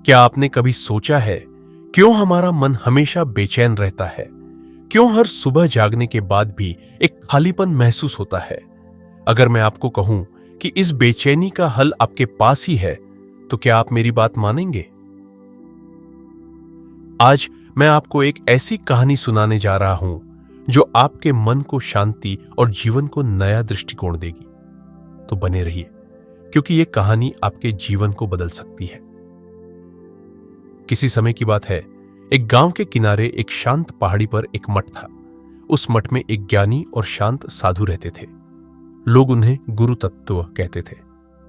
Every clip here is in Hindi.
क्या आपने कभी सोचा है क्यों हमारा मन हमेशा बेचैन रहता है? क्यों हर सुबह जागने के बाद भी एक खालीपन महसूस होता है? अगर मैं आपको कहूं कि इस बेचैनी का हल आपके पास ही है, तो क्या आप मेरी बात मानेंगे? आज मैं आपको एक ऐसी कहानी सुनाने जा रहा हूं जो आपके मन को शांति और जीवन को नया दृष्टिकोण देगी। तो बने रहिए, क्योंकि यह कहानी आपके जीवन को बदल सकती है। किसी समय की बात है, एक गांव के किनारे एक शांत पहाड़ी पर एक मठ था। उस मठ में एक ज्ञानी और शांत साधु रहते थे। लोग उन्हें गुरु तत्व कहते थे।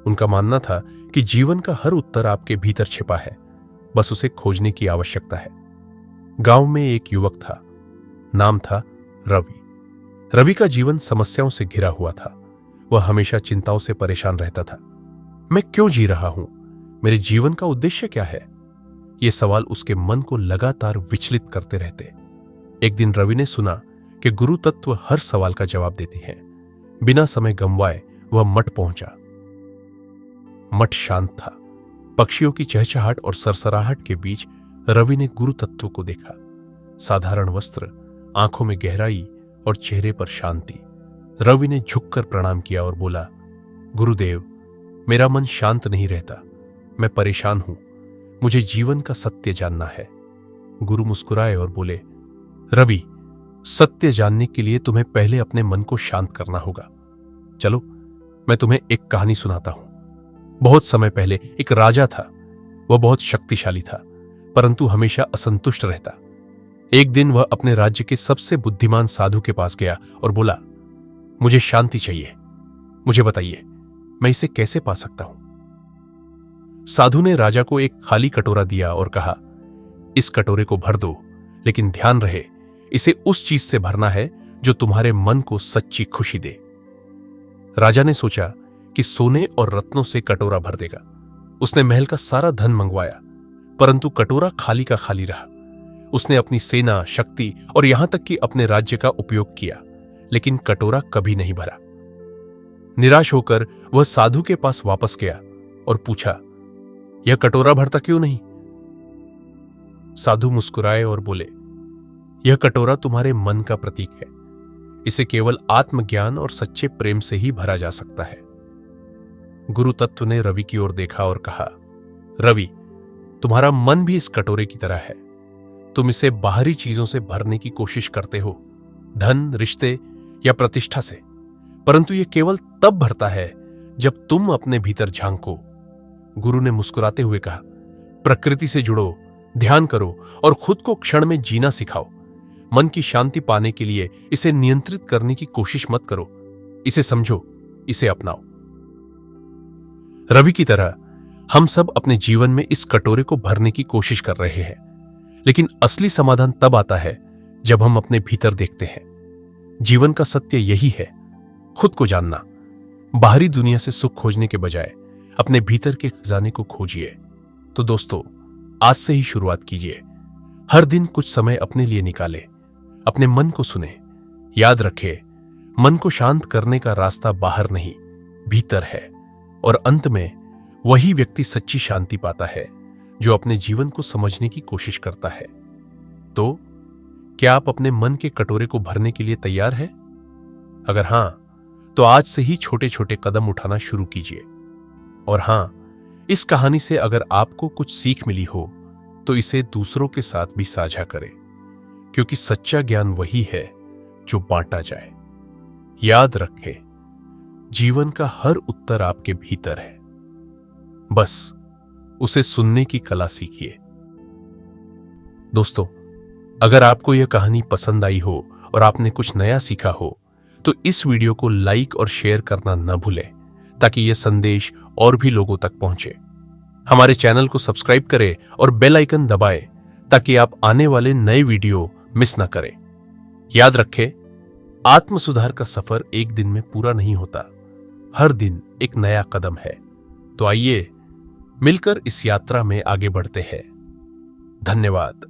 उनका मानना था कि जीवन का हर उत्तर आपके भीतर छिपा है, बस उसे खोजने की आवश्यकता है। गांव में एक युवक था, नाम था रवि। रवि का जीवन समस्याओं से घिरा हुआ था। वह हमेशा चिंताओं से परेशान रहता था। मैं क्यों जी रहा हूं? मेरे जीवन का उद्देश्य क्या है? ये सवाल उसके मन को लगातार विचलित करते रहते। एक दिन रवि ने सुना कि गुरु तत्व हर सवाल का जवाब देते हैं। बिना समय गंवाए वह मठ पहुंचा। मठ शांत था। पक्षियों की चहचहाहट और सरसराहट के बीच रवि ने गुरु तत्व को देखा। साधारण वस्त्र, आंखों में गहराई और चेहरे पर शांति। रवि ने झुककर प्रणाम किया और बोला, गुरुदेव, मेरा मन शांत नहीं रहता। मैं परेशान हूं। मुझे जीवन का सत्य जानना है। गुरु मुस्कुराए और बोले, रवि, सत्य जानने के लिए तुम्हें पहले अपने मन को शांत करना होगा। चलो, मैं तुम्हें एक कहानी सुनाता हूं। बहुत समय पहले एक राजा था। वह बहुत शक्तिशाली था, परंतु हमेशा असंतुष्ट रहता। एक दिन वह अपने राज्य के सबसे बुद्धिमान साधु के पास गया और बोला, मुझे शांति चाहिए। मुझे बताइए, मैं इसे कैसे पा सकता हूं? साधु ने राजा को एक खाली कटोरा दिया और कहा, इस कटोरे को भर दो, लेकिन ध्यान रहे, इसे उस चीज से भरना है जो तुम्हारे मन को सच्ची खुशी दे। राजा ने सोचा कि सोने और रत्नों से कटोरा भर देगा। उसने महल का सारा धन मंगवाया, परंतु कटोरा खाली का खाली रहा। उसने अपनी सेना, शक्ति और यहां तक कि अपने राज्य का उपयोग किया, लेकिन कटोरा कभी नहीं भरा। निराश होकर वह साधु के पास वापस गया और पूछा, यह कटोरा भरता क्यों नहीं? साधु मुस्कुराए और बोले, यह कटोरा तुम्हारे मन का प्रतीक है। इसे केवल आत्मज्ञान और सच्चे प्रेम से ही भरा जा सकता है। गुरु तत्व ने रवि की ओर देखा और कहा, रवि, तुम्हारा मन भी इस कटोरे की तरह है। तुम इसे बाहरी चीजों से भरने की कोशिश करते हो, धन, रिश्ते या प्रतिष्ठा से, परंतु यह केवल तब भरता है जब तुम अपने भीतर झांको। गुरु ने मुस्कुराते हुए कहा, प्रकृति से जुड़ो, ध्यान करो और खुद को क्षण में जीना सिखाओ। मन की शांति पाने के लिए इसे नियंत्रित करने की कोशिश मत करो। इसे समझो, इसे अपनाओ। रवि की तरह हम सब अपने जीवन में इस कटोरे को भरने की कोशिश कर रहे हैं, लेकिन असली समाधान तब आता है जब हम अपने भीतर देखते हैं। जीवन का सत्य यही है, खुद को जानना। बाहरी दुनिया से सुख खोजने के बजाय अपने भीतर के खजाने को खोजिए। तो दोस्तों, आज से ही शुरुआत कीजिए। हर दिन कुछ समय अपने लिए निकालें, अपने मन को सुने। याद रखें, मन को शांत करने का रास्ता बाहर नहीं, भीतर है। और अंत में वही व्यक्ति सच्ची शांति पाता है जो अपने जीवन को समझने की कोशिश करता है। तो क्या आप अपने मन के कटोरे को भरने के लिए तैयार हैं? अगर हां, तो आज से ही छोटे छोटे कदम उठाना शुरू कीजिए। और हां, इस कहानी से अगर आपको कुछ सीख मिली हो तो इसे दूसरों के साथ भी साझा करें, क्योंकि सच्चा ज्ञान वही है जो बांटा जाए। याद रखें, जीवन का हर उत्तर आपके भीतर है, बस उसे सुनने की कला सीखिए। दोस्तों, अगर आपको यह कहानी पसंद आई हो और आपने कुछ नया सीखा हो तो इस वीडियो को लाइक और शेयर करना न भूलें, ताकि यह संदेश और भी लोगों तक पहुंचे। हमारे चैनल को सब्सक्राइब करें और बेल आइकन दबाएं, ताकि आप आने वाले नए वीडियो मिस ना करें। याद रखें, आत्म सुधार का सफर एक दिन में पूरा नहीं होता, हर दिन एक नया कदम है। तो आइए मिलकर इस यात्रा में आगे बढ़ते हैं। धन्यवाद।